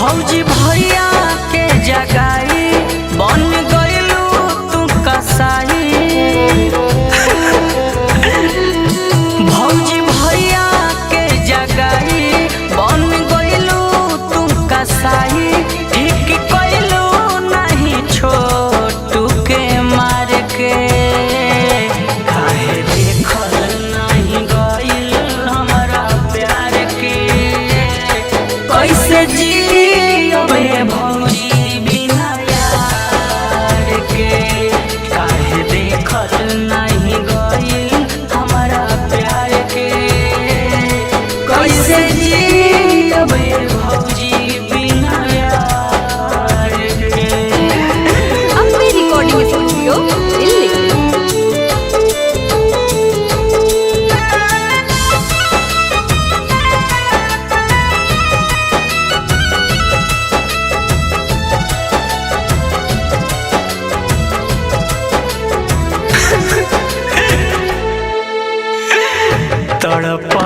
भौजी भैया के जगाई बन गइलू तू कसाई। भौजी भैया के जगाई बन गइलू तू कसाई। ठीक कइलू नहीं छोटू के मार के काहे देखल नहीं गइल हमरा प्यार के। कैसे जियबे भौजी बिना यार के काहे देखल नहीं गइल हमरा प्यार के। कैसे जियबे भौजी बिना यार के। अपनी रिकॉर्डिंग स्टूडियो दिल्ली।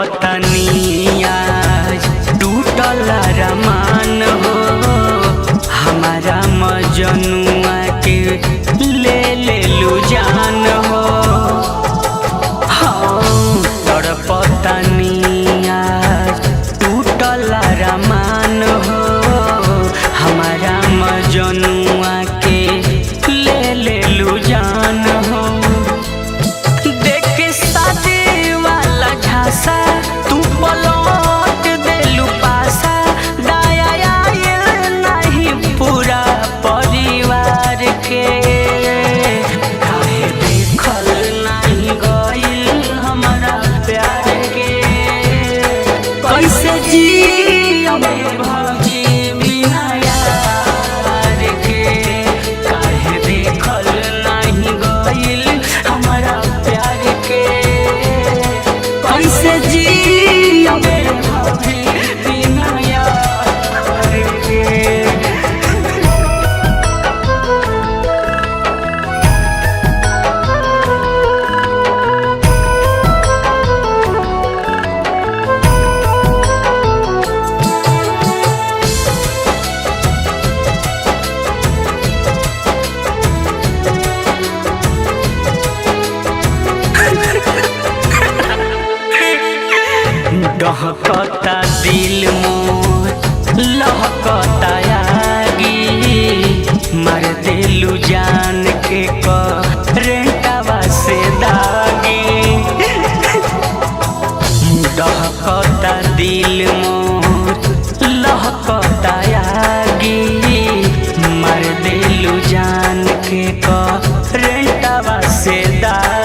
तड़पतनिया टूटल रमान हो हमारा मजनुआ के ले लू जान हो। हाँ तड़पतनिया टूटल रमान हो हमारा मजनुआ के ले लू जान हो। तू पलट देलू पासा दया आयल नहीं पूरा परिवार के काहे देखल नहीं गइल हमरा प्यार के। कैसे जियबे भौजी बिना यार के काहे देखल नहीं गइल हमरा प्यार के। कैसे जियबे भौजी बिना यार के। डहकता दिल मोर लहकता आगी मार देलू जान के करेंटवा से दागी। डहकता दिल मोर लहकता आगी मार देलू जान के करेंटवा से दागी।